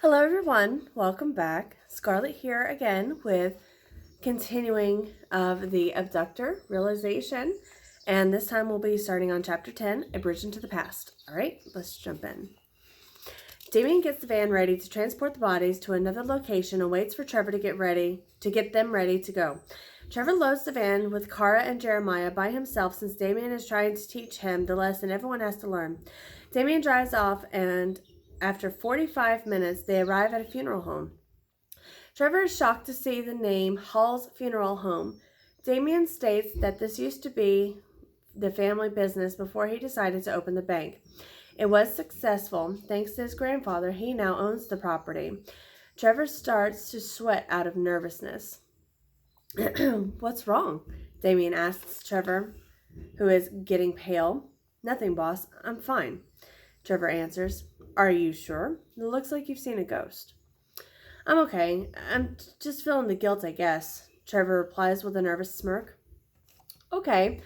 Hello everyone, welcome back. Scarlett here again with continuing of the Abductor realization, and this time we'll be starting on chapter 10, A Bridge into the Past. Alright, let's jump in. Damien gets the van ready to transport the bodies to another location and waits for Trevor to get them ready to go. Trevor loads the van with Kara and Jeremiah by himself since Damien is trying to teach him the lesson everyone has to learn. Damien drives off, and after 45 minutes, they arrive at a funeral home. Trevor is shocked to see the name Hall's Funeral Home. Damien states that this used to be the family business before he decided to open the bank. It was successful. Thanks to his grandfather, he now owns the property. Trevor starts to sweat out of nervousness. What's wrong? Damien asks Trevor, who is getting pale. Nothing, boss. I'm fine. Trevor answers. Are you sure? It looks like you've seen a ghost. I'm okay. I'm just feeling the guilt, I guess. Trevor replies with a nervous smirk. Okay,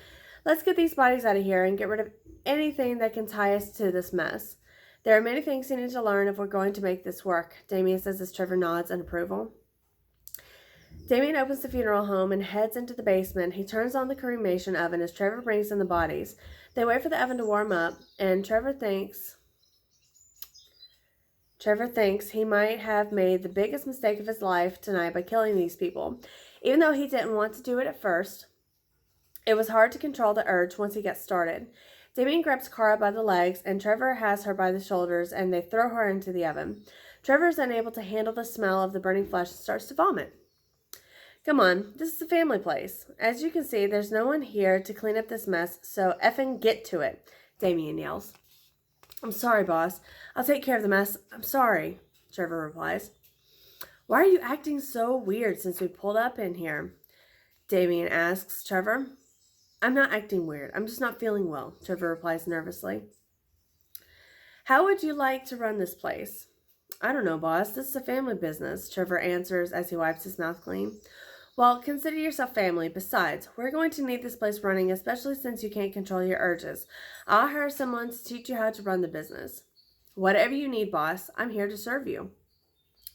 let's get these bodies out of here and get rid of anything that can tie us to this mess. There are many things you need to learn if we're going to make this work, Damien says as Trevor nods in approval. Damien opens the funeral home and heads into the basement. He turns on the cremation oven as Trevor brings in the bodies. They wait for the oven to warm up, and Trevor thinks he might have made the biggest mistake of his life tonight by killing these people. Even though he didn't want to do it at first, it was hard to control the urge once he gets started. Damien grabs Kara by the legs, and Trevor has her by the shoulders, and they throw her into the oven. Trevor is unable to handle the smell of the burning flesh and starts to vomit. Come on, this is a family place. As you can see, there's no one here to clean up this mess, so effing get to it, Damien yells. I'm sorry, boss. I'll take care of the mess. I'm sorry, Trevor replies. Why are you acting so weird since we pulled up in here? Damien asks Trevor. I'm not acting weird. I'm just not feeling well, Trevor replies nervously. How would you like to run this place? I don't know, boss. This is a family business, Trevor answers as he wipes his mouth clean. Well, consider yourself family. Besides, we're going to need this place running, especially since you can't control your urges. I'll hire someone to teach you how to run the business. Whatever you need, boss. I'm here to serve you,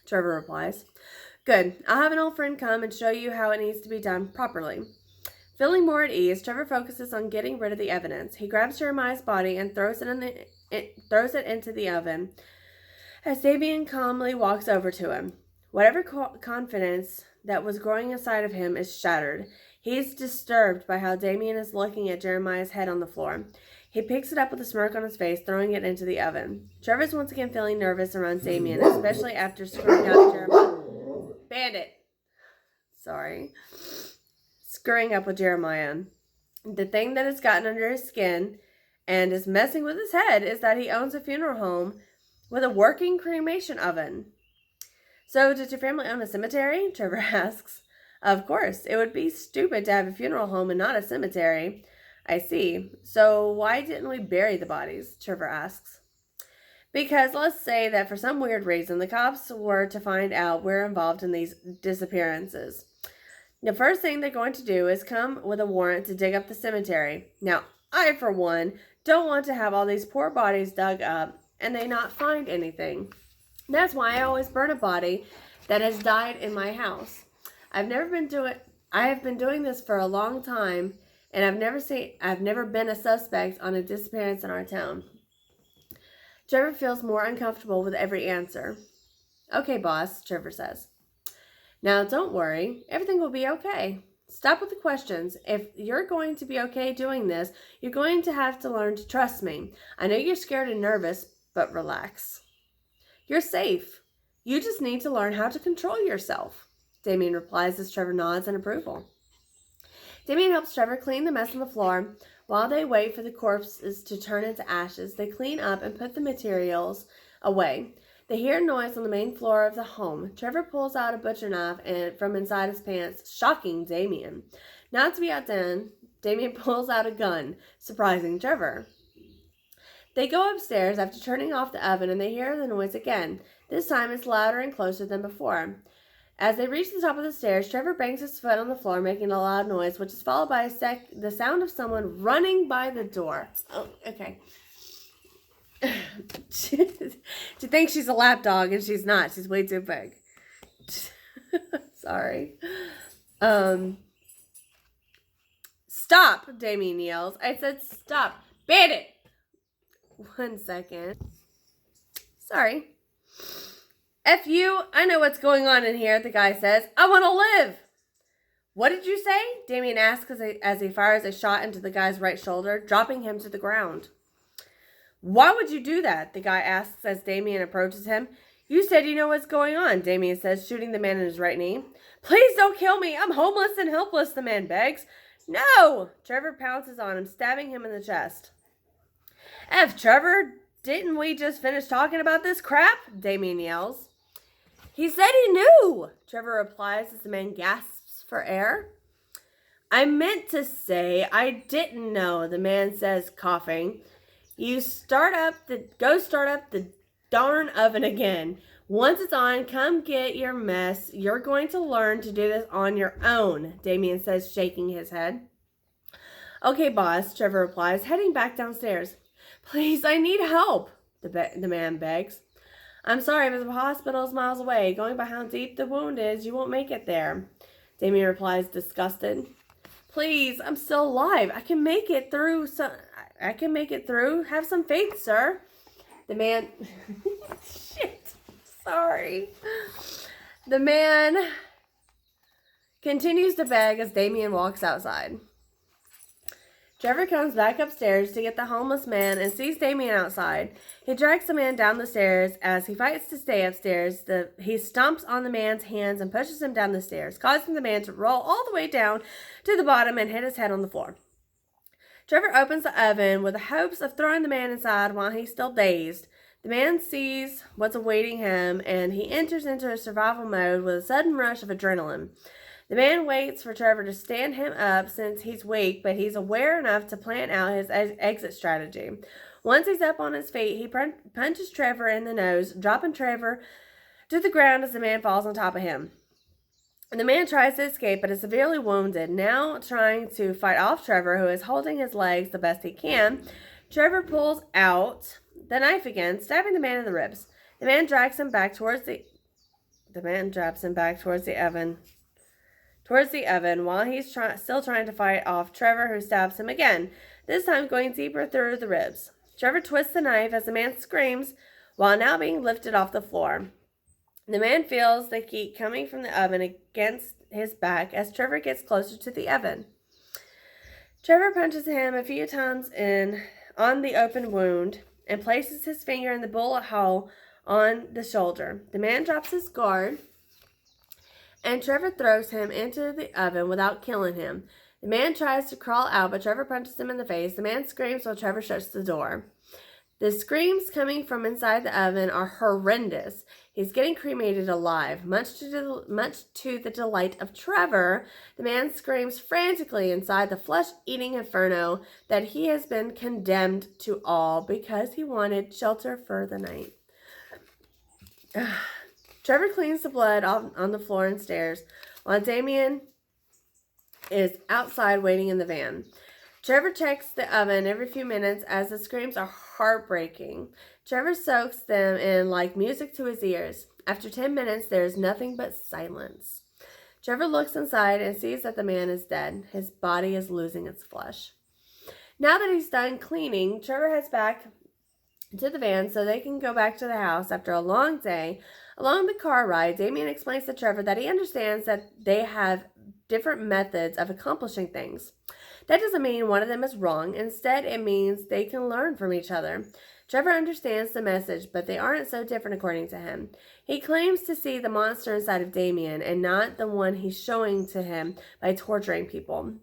Trevor replies. Good. I'll have an old friend come and show you how it needs to be done properly. Feeling more at ease, Trevor focuses on getting rid of the evidence. He grabs Jeremiah's body and throws it into the oven as Damien calmly walks over to him. Whatever confidence that was growing inside of him is shattered. He's disturbed by how Damien is looking at Jeremiah's head on the floor. He picks it up with a smirk on his face, throwing it into the oven. Trevor's once again feeling nervous around Damien, especially after screwing up Jeremiah. Bandit! Sorry. Screwing up with Jeremiah. The thing that has gotten under his skin and is messing with his head is that he owns a funeral home with a working cremation oven. So, does your family own a cemetery? Trevor asks. Of course. It would be stupid to have a funeral home and not a cemetery. I see. So, why didn't we bury the bodies? Trevor asks. Because let's say that for some weird reason, the cops were to find out we're involved in these disappearances. The first thing they're going to do is come with a warrant to dig up the cemetery. Now, I, for one, don't want to have all these poor bodies dug up and they not find anything. That's why I always burn a body that has died in my house. I have been doing this for a long time, and I've never been a suspect on a disappearance in our town. Trevor feels more uncomfortable with every answer. Okay, boss, Trevor says. Now, don't worry. Everything will be okay. Stop with the questions. If you're going to be okay doing this, you're going to have to learn to trust me. I know you're scared and nervous, but relax. You're safe. You just need to learn how to control yourself, Damien replies as Trevor nods in approval. Damien helps Trevor clean the mess on the floor. While they wait for the corpses to turn into ashes, they clean up and put the materials away. They hear a noise on the main floor of the home. Trevor pulls out a butcher knife from inside his pants, shocking Damien. Not to be outdone, Damien pulls out a gun, surprising Trevor. They go upstairs after turning off the oven and they hear the noise again. This time it's louder and closer than before. As they reach the top of the stairs, Trevor bangs his foot on the floor, making a loud noise, which is followed by the sound of someone running by the door. Oh, okay. She thinks she's a lap dog and she's not. She's way too big. Sorry. Stop, Damien yells. I said stop. Bandit! 1 second. Sorry. F you, I know what's going on in here, the guy says. I want to live. What did you say? Damien asks as he fires a shot into the guy's right shoulder, dropping him to the ground. Why would you do that? The guy asks as Damien approaches him. You said you know what's going on, Damien says, shooting the man in his right knee. Please don't kill me. I'm homeless and helpless, the man begs. No! Trevor pounces on him, stabbing him in the chest. Trevor, didn't we just finish talking about this crap? Damien yells. He said he knew, Trevor replies as the man gasps for air. I meant to say I didn't know, the man says, coughing. Go start up the darn oven again. Once it's on, come get your mess. You're going to learn to do this on your own, Damien says, shaking his head. Okay, boss, Trevor replies, heading back downstairs. Please, I need help, the man begs. I'm sorry, but the hospital is miles away. Going by how deep the wound is, you won't make it there, Damien replies, disgusted. Please, I'm still alive. I can make it through. Have some faith, sir. The man... Shit. Sorry. The man continues to beg as Damien walks outside. Trevor comes back upstairs to get the homeless man and sees Damien outside. He drags the man down the stairs. As he fights to stay upstairs, he stomps on the man's hands and pushes him down the stairs, causing the man to roll all the way down to the bottom and hit his head on the floor. Trevor opens the oven with the hopes of throwing the man inside while he's still dazed. The man sees what's awaiting him, and he enters into a survival mode with a sudden rush of adrenaline. The man waits for Trevor to stand him up since he's weak, but he's aware enough to plan out his exit strategy. Once he's up on his feet, he punches Trevor in the nose, dropping Trevor to the ground as the man falls on top of him. The man tries to escape, but is severely wounded. Now trying to fight off Trevor, who is holding his legs the best he can, Trevor pulls out the knife again, stabbing the man in the ribs. The man drags him back towards the oven while he's still trying to fight off Trevor, who stabs him again, this time going deeper through the ribs. Trevor twists the knife as the man screams while now being lifted off the floor. The man feels the heat coming from the oven against his back as Trevor gets closer to the oven. Trevor punches him a few times on the open wound and places his finger in the bullet hole on the shoulder. The man drops his guard, and Trevor throws him into the oven without killing him. The man tries to crawl out, but Trevor punches him in the face. The man screams while Trevor shuts the door. The screams coming from inside the oven are horrendous. He's getting cremated alive. Much to the delight of Trevor, the man screams frantically inside the flesh-eating inferno that he has been condemned to all because he wanted shelter for the night. Trevor cleans the blood on the floor and stairs, while Damien is outside waiting in the van. Trevor checks the oven every few minutes as the screams are heartbreaking. Trevor soaks them in like music to his ears. After 10 minutes, there is nothing but silence. Trevor looks inside and sees that the man is dead. His body is losing its flesh. Now that he's done cleaning, Trevor heads back to the van so they can go back to the house after a long day. Along the car ride, Damien explains to Trevor that he understands that they have different methods of accomplishing things. That doesn't mean one of them is wrong. Instead, it means they can learn from each other. Trevor understands the message, but they aren't so different according to him. He claims to see the monster inside of Damien and not the one he's showing to him by torturing people.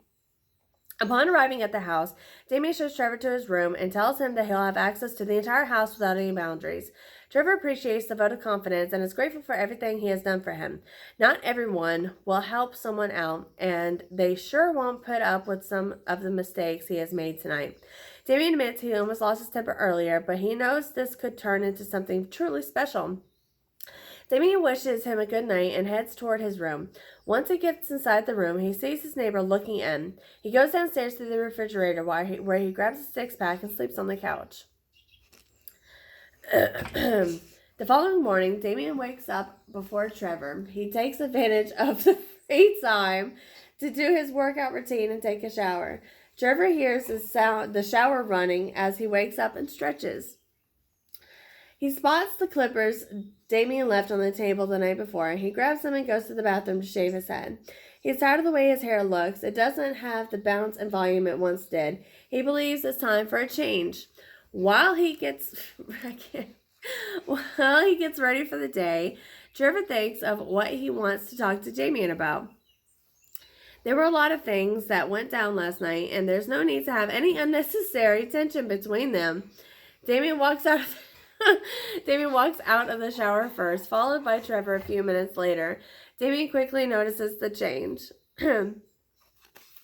Upon arriving at the house, Damien shows Trevor to his room and tells him that he'll have access to the entire house without any boundaries. Trevor appreciates the vote of confidence and is grateful for everything he has done for him. Not everyone will help someone out, and they sure won't put up with some of the mistakes he has made tonight. Damien admits he almost lost his temper earlier, but he knows this could turn into something truly special. Damien wishes him a good night and heads toward his room. Once he gets inside the room, he sees his neighbor looking in. He goes downstairs to the refrigerator where he grabs a six-pack and sleeps on the couch. The following morning, Damien wakes up before Trevor. He takes advantage of the free time to do his workout routine and take a shower. Trevor hears the shower running as he wakes up and stretches. He spots the clippers Damien left on the table the night before. He grabs them and goes to the bathroom to shave his head. He's tired of the way his hair looks. It doesn't have the bounce and volume it once did. He believes it's time for a change. While he gets ready for the day, Trevor thinks of what he wants to talk to Damien about. There were a lot of things that went down last night, and there's no need to have any unnecessary tension between them. Damien walks out of the shower first, followed by Trevor a few minutes later. Damien quickly notices the change.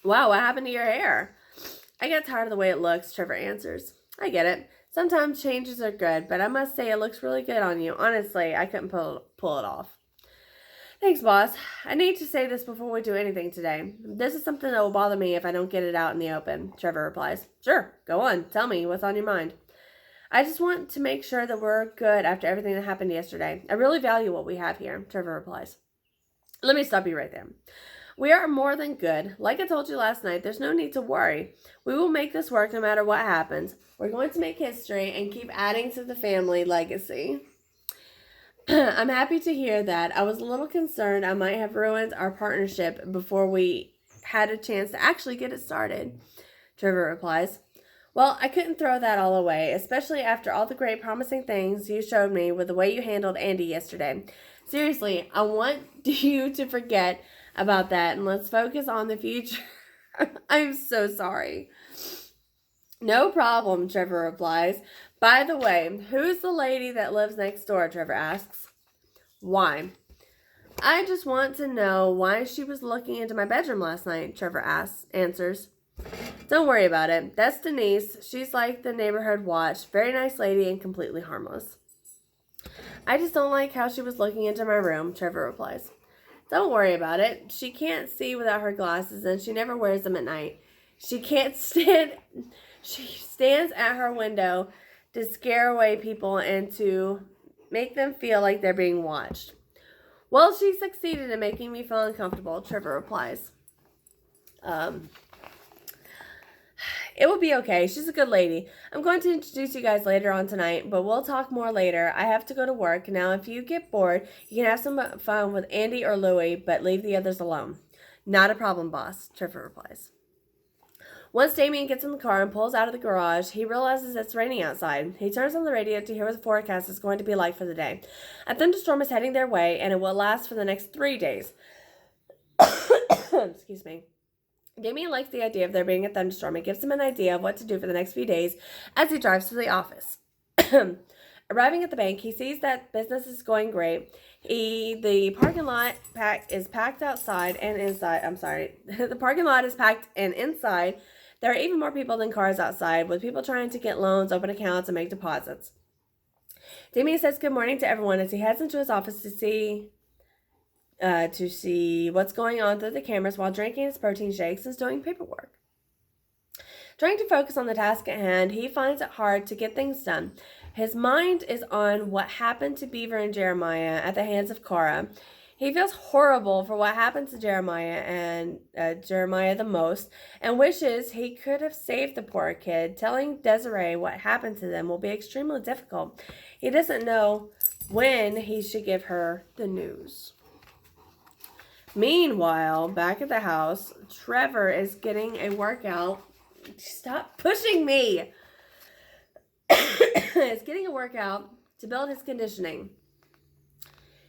Wow, what happened to your hair? I get tired of the way it looks, Trevor answers. I get it. Sometimes changes are good, but I must say it looks really good on you. Honestly, I couldn't pull it off. Thanks, boss. I need to say this before we do anything today. This is something that will bother me if I don't get it out in the open, Trevor replies. Sure, go on. Tell me what's on your mind. I just want to make sure that we're good after everything that happened yesterday. I really value what we have here, Trevor replies. Let me stop you right there. We are more than good. Like I told you last night, there's no need to worry. We will make this work no matter what happens. We're going to make history and keep adding to the family legacy. I'm happy to hear that. I was a little concerned I might have ruined our partnership before we had a chance to actually get it started, Trevor replies. Well, I couldn't throw that all away, especially after all the great promising things you showed me with the way you handled Andy yesterday. Seriously, I want you to forget about that and let's focus on the future. I'm so sorry. No problem, Trevor replies. By the way, who's the lady that lives next door, Trevor asks. Why? I just want to know why she was looking into my bedroom last night, Trevor answers. Don't worry about it. That's Denise. She's like the neighborhood watch. Very nice lady and completely harmless. I just don't like how she was looking into my room, Trevor replies. Don't worry about it. She can't see without her glasses and she never wears them at night. She stands at her window to scare away people and to make them feel like they're being watched. Well, she succeeded in making me feel uncomfortable, Trevor replies. It will be okay. She's a good lady. I'm going to introduce you guys later on tonight, but we'll talk more later. I have to go to work. Now, if you get bored, you can have some fun with Andy or Louie, but leave the others alone. Not a problem, boss, Trevor replies. Once Damien gets in the car and pulls out of the garage, he realizes it's raining outside. He turns on the radio to hear what the forecast is going to be like for the day. A thunderstorm is heading their way, and it will last for the next 3 days. Excuse me. Damien likes the idea of there being a thunderstorm. It gives him an idea of what to do for the next few days as he drives to the office. Arriving at the bank, he sees that business is going great. The parking lot is packed outside and inside. The parking lot is packed and inside. There are even more people than cars outside, with people trying to get loans, open accounts, and make deposits. Damien says good morning to everyone as he heads into his office to see what's going on through the cameras while drinking his protein shakes and doing paperwork. Trying to focus on the task at hand, he finds it hard to get things done. His mind is on what happened to Beaver and Jeremiah at the hands of Cora. He feels horrible for what happened to Jeremiah and Jeremiah the most, and wishes he could have saved the poor kid. Telling Desiree what happened to them will be extremely difficult. He doesn't know when he should give her the news. Meanwhile, back at the house, Trevor is getting a workout. Stop pushing me! Is getting a workout to build his conditioning.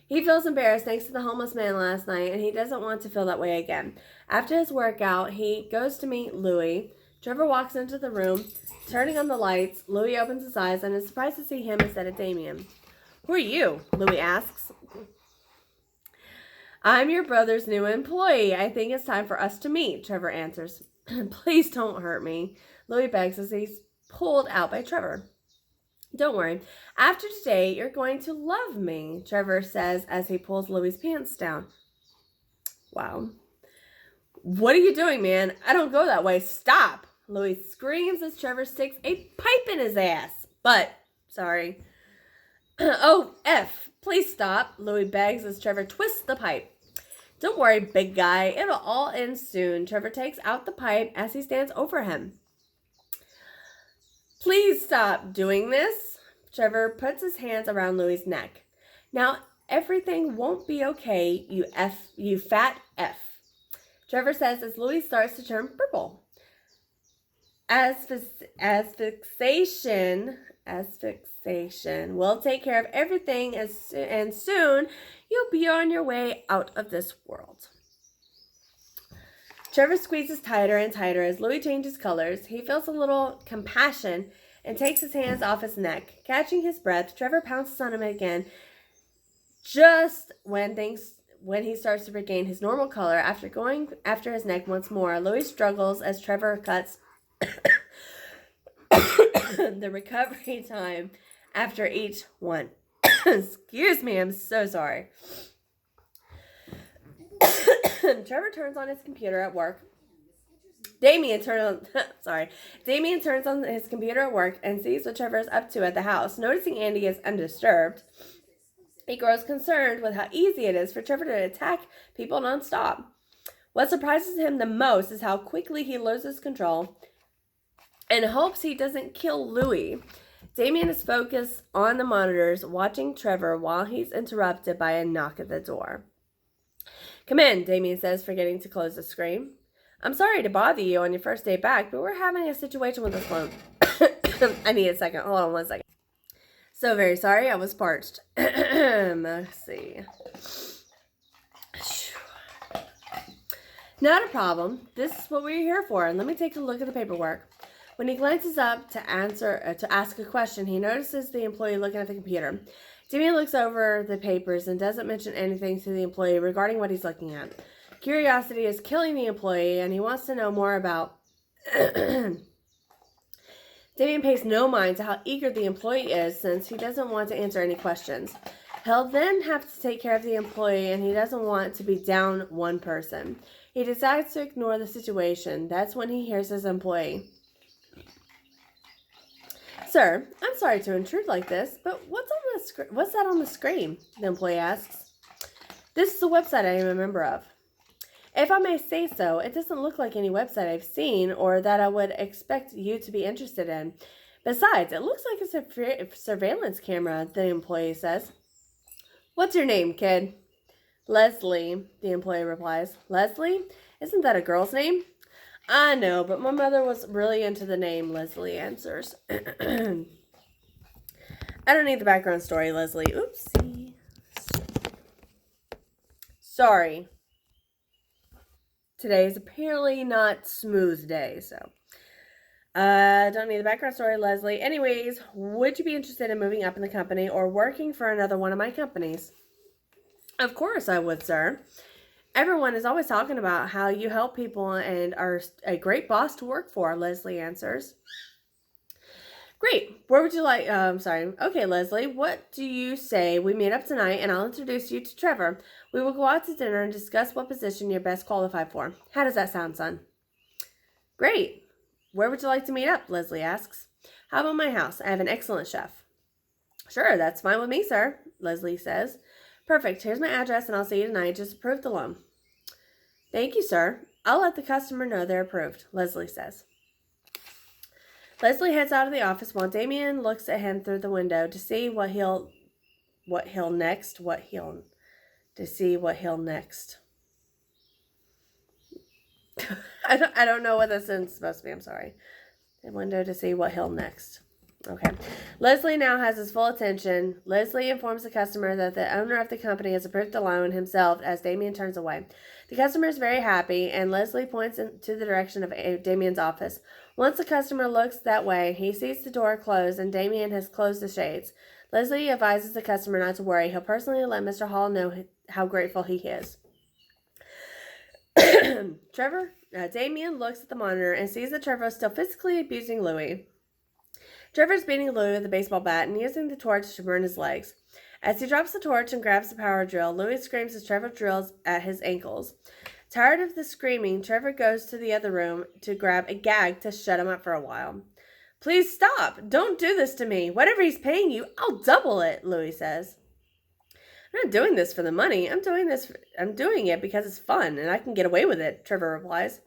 He feels embarrassed thanks to the homeless man last night, and he doesn't want to feel that way again. After his workout, he goes to meet Louie. Trevor walks into the room, turning on the lights. Louie opens his eyes and is surprised to see him instead of Damien. Who are you? Louie asks. I'm your brother's new employee. I think it's time for us to meet, Trevor answers. Please don't hurt me, Louie begs as he's pulled out by Trevor. Don't worry. After today, you're going to love me, Trevor says as he pulls Louie's pants down. Wow. What are you doing, man? I don't go that way. Stop! Louie screams as Trevor sticks a pipe in his ass. Sorry. Oh, F, please stop, Louis begs as Trevor twists the pipe. Don't worry, big guy. It'll all end soon. Trevor takes out the pipe as he stands over him. Please stop doing this. Trevor puts his hands around Louis's neck. Now, everything won't be okay, you fat F. Trevor says as Louis starts to turn purple. Asphyxiation will take care of everything and soon you'll be on your way out of this world. Trevor squeezes tighter and tighter as Louis changes colors. He feels a little compassion and takes his hands off his neck. Catching his breath, Trevor pounces on him again just when he starts to regain his normal color. After going after his neck once more, Louis struggles as Trevor cuts the recovery time after each one. Excuse me, I'm so sorry. Trevor turns on his computer at work. Damien turns on his computer at work and sees what Trevor is up to at the house. Noticing Andy is undisturbed, he grows concerned with how easy it is for Trevor to attack people nonstop. What surprises him the most is how quickly he loses control and hopes he doesn't kill Louis. Damien is focused on the monitors, watching Trevor while he's interrupted by a knock at the door. Come in, Damien says, forgetting to close the screen. I'm sorry to bother you on your first day back, but we're having a situation with this phone. I need a second. Hold on one second. So very sorry, I was parched. Let's see. Not a problem. This is what we're here for. Let me take a look at the paperwork. When he glances up to ask a question, he notices the employee looking at the computer. Damien looks over the papers and doesn't mention anything to the employee regarding what he's looking at. Curiosity is killing the employee, and he wants to know more about... Damien pays no mind to how eager the employee is, since he doesn't want to answer any questions. He'll then have to take care of the employee, and he doesn't want to be down one person. He decides to ignore the situation. That's when he hears his employee. Sir, I'm sorry to intrude like this, but what's that on the screen? The employee asks. This is a website I am a member of. If I may say so, it doesn't look like any website I've seen or that I would expect you to be interested in. Besides, it looks like it's a surveillance camera, the employee says. What's your name, kid? Leslie, the employee replies. Leslie? Isn't that a girl's name? I know, but my mother was really into the name, Leslie answers. I don't need the background story, Leslie. Oopsie. Sorry. Today is apparently not smooth day, so. Don't need the background story, Leslie. Anyways, would you be interested in moving up in the company or working for another one of my companies? Of course I would, sir. Everyone is always talking about how you help people and are a great boss to work for, Leslie answers. Great. Where would you like... Okay, Leslie, what do you say we meet up tonight and I'll introduce you to Trevor. We will go out to dinner and discuss what position you're best qualified for. How does that sound, son? Great. Where would you like to meet up? Leslie asks. How about my house? I have an excellent chef. Sure, that's fine with me, sir, Leslie says. Perfect. Here's my address and I'll see you tonight. Just approve the loan. Thank you, sir. I'll let the customer know they're approved, Leslie says. Leslie heads out of the office while Damien looks at him through the window to see what he'll next. I don't know what this is supposed to be. I'm sorry. The window to see what he'll next. Okay. Leslie now has his full attention. Leslie informs the customer that the owner of the company has approved the loan himself as Damien turns away. The customer is very happy, and Leslie points to the direction of Damien's office. Once the customer looks that way, he sees the door close, and Damien has closed the shades. Leslie advises the customer not to worry. He'll personally let Mr. Hall know how grateful he is. Damien looks at the monitor and sees that Trevor is still physically abusing Louis. Trevor's beating Louis with a baseball bat and using the torch to burn his legs. As he drops the torch and grabs the power drill, Louis screams as Trevor drills at his ankles. Tired of the screaming, Trevor goes to the other room to grab a gag to shut him up for a while. Please stop. Don't do this to me. Whatever he's paying you, I'll double it, Louis says. I'm not doing this for the money. I'm doing it because it's fun and I can get away with it, Trevor replies.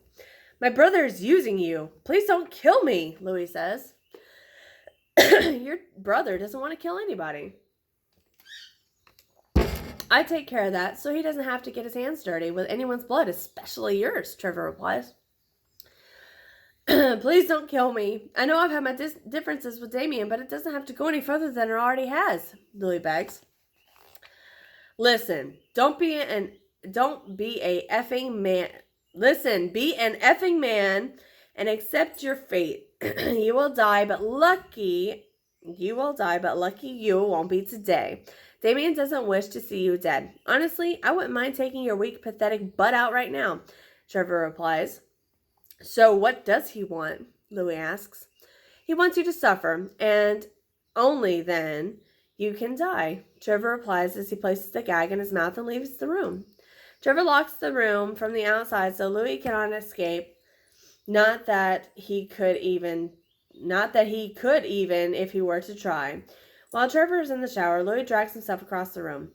My brother is using you. Please don't kill me, Louis says. Your brother doesn't want to kill anybody. I take care of that so he doesn't have to get his hands dirty with anyone's blood, especially yours, Trevor replies. Please don't kill me. I know I've had my differences with Damien, but it doesn't have to go any further than it already has, Louis begs. Listen, be an effing man. Listen, be an effing man and accept your fate. You will die, but lucky you won't be today. Damien doesn't wish to see you dead. Honestly, I wouldn't mind taking your weak, pathetic butt out right now, Trevor replies. So what does he want? Louis asks. He wants you to suffer, and only then you can die, Trevor replies as he places the gag in his mouth and leaves the room. Trevor locks the room from the outside so Louis cannot escape. Not that he could even if he were to try. While Trevor is in the shower, Louis drags himself across the room.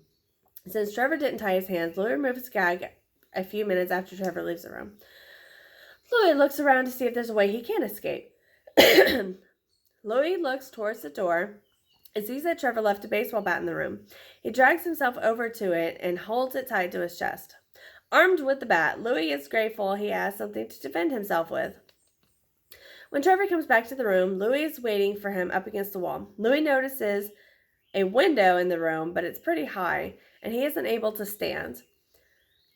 Since Trevor didn't tie his hands, Louis removes his gag a few minutes after Trevor leaves the room. Louis looks around to see if there's a way he can escape. Louis looks towards the door and sees that Trevor left a baseball bat in the room. He drags himself over to it and holds it tight to his chest. Armed with the bat, Louis is grateful he has something to defend himself with. When Trevor comes back to the room, Louis is waiting for him up against the wall. Louis notices a window in the room, but it's pretty high, and he isn't able to stand.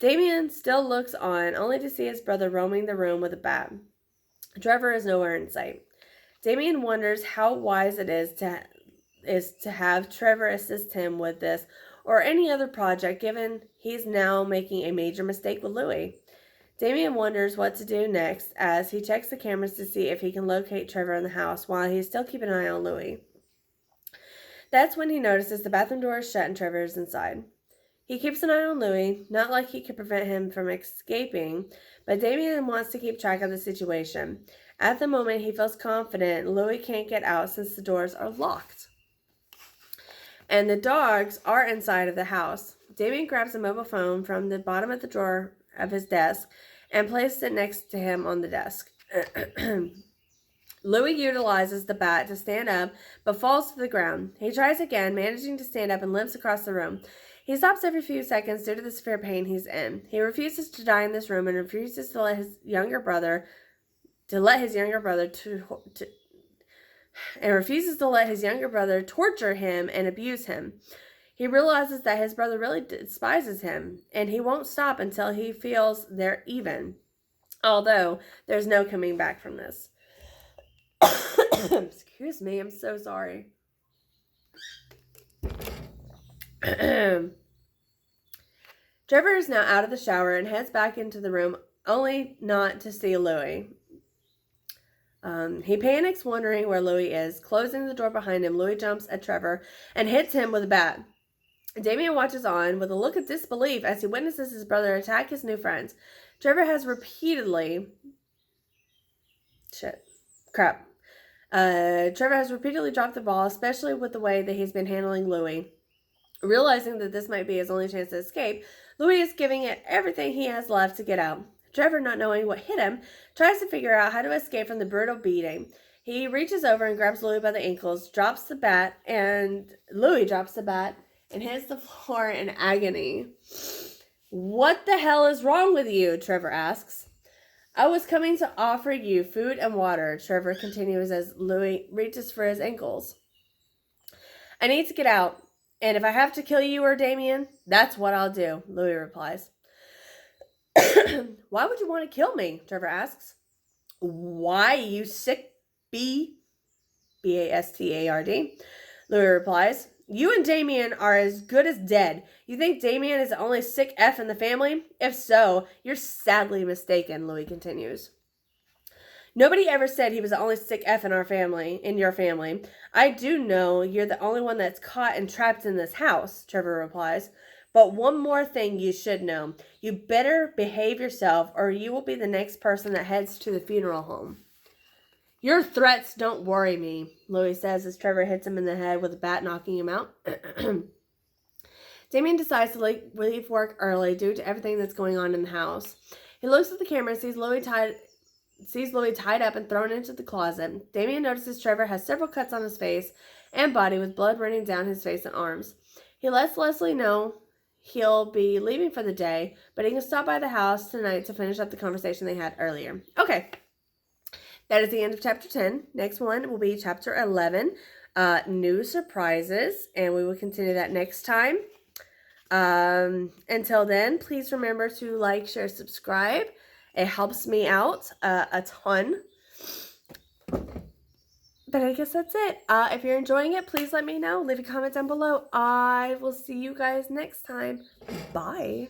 Damien still looks on, only to see his brother roaming the room with a bat. Trevor is nowhere in sight. Damien wonders how wise it is to have Trevor assist him with this or any other project, given he's now making a major mistake with Louis. Damien wonders what to do next as he checks the cameras to see if he can locate Trevor in the house while he's still keeping an eye on Louis. That's when he notices the bathroom door is shut and Trevor is inside. He keeps an eye on Louis, not like he could prevent him from escaping, but Damien wants to keep track of the situation. At the moment, he feels confident Louis can't get out since the doors are locked. And the dogs are inside of the house. Damien grabs a mobile phone from the bottom of the drawer of his desk and places it next to him on the desk. Louis utilizes the bat to stand up, but falls to the ground. He tries again, managing to stand up and limps across the room. He stops every few seconds due to the severe pain he's in. He refuses to die in this room and refuses to let his younger brother torture him and abuse him. He realizes that his brother really despises him, and he won't stop until he feels they're even. Although, there's no coming back from this. Excuse me, I'm so sorry. Trevor is now out of the shower and heads back into the room, only not to see Louis. He panics, wondering where Louis is. Closing the door behind him, Louis jumps at Trevor and hits him with a bat. Damien watches on with a look of disbelief as he witnesses his brother attack his new friends. Trevor has repeatedly dropped the ball, especially with the way that he's been handling Louis. Realizing that this might be his only chance to escape, Louis is giving it everything he has left to get out. Trevor, not knowing what hit him, tries to figure out how to escape from the brutal beating. He reaches over and grabs Louis by the ankles, drops the bat, and Louis drops the bat and hits the floor in agony. What the hell is wrong with you? Trevor asks. I was coming to offer you food and water, Trevor continues as Louis reaches for his ankles. I need to get out, and if I have to kill you or Damien, that's what I'll do, Louis replies. Why would you want to kill me? Trevor asks. Why, you sick B-A-S-T-A-R-D, Louis replies. You and Damien are as good as dead. You think Damien is the only sick F in the family? If so, you're sadly mistaken, Louis continues. Nobody ever said he was the only sick F in your family. I do know you're the only one that's caught and trapped in this house, Trevor replies. But one more thing you should know. You better behave yourself or you will be the next person that heads to the funeral home. Your threats don't worry me, Louis says as Trevor hits him in the head with a bat, knocking him out. Damien decides to leave work early due to everything that's going on in the house. He looks at the camera and sees Louis tied up and thrown into the closet. Damien notices Trevor has several cuts on his face and body with blood running down his face and arms. He lets Leslie know he'll be leaving for the day, but he can stop by the house tonight to finish up the conversation they had earlier. Okay. That is the end of chapter 10. Next one will be chapter 11, new surprises, and we will continue that next time. Until then, please remember to like, share, subscribe. It helps me out a ton. But I guess that's it. If you're enjoying it, please let me know. Leave a comment down below. I will see you guys next time. Bye.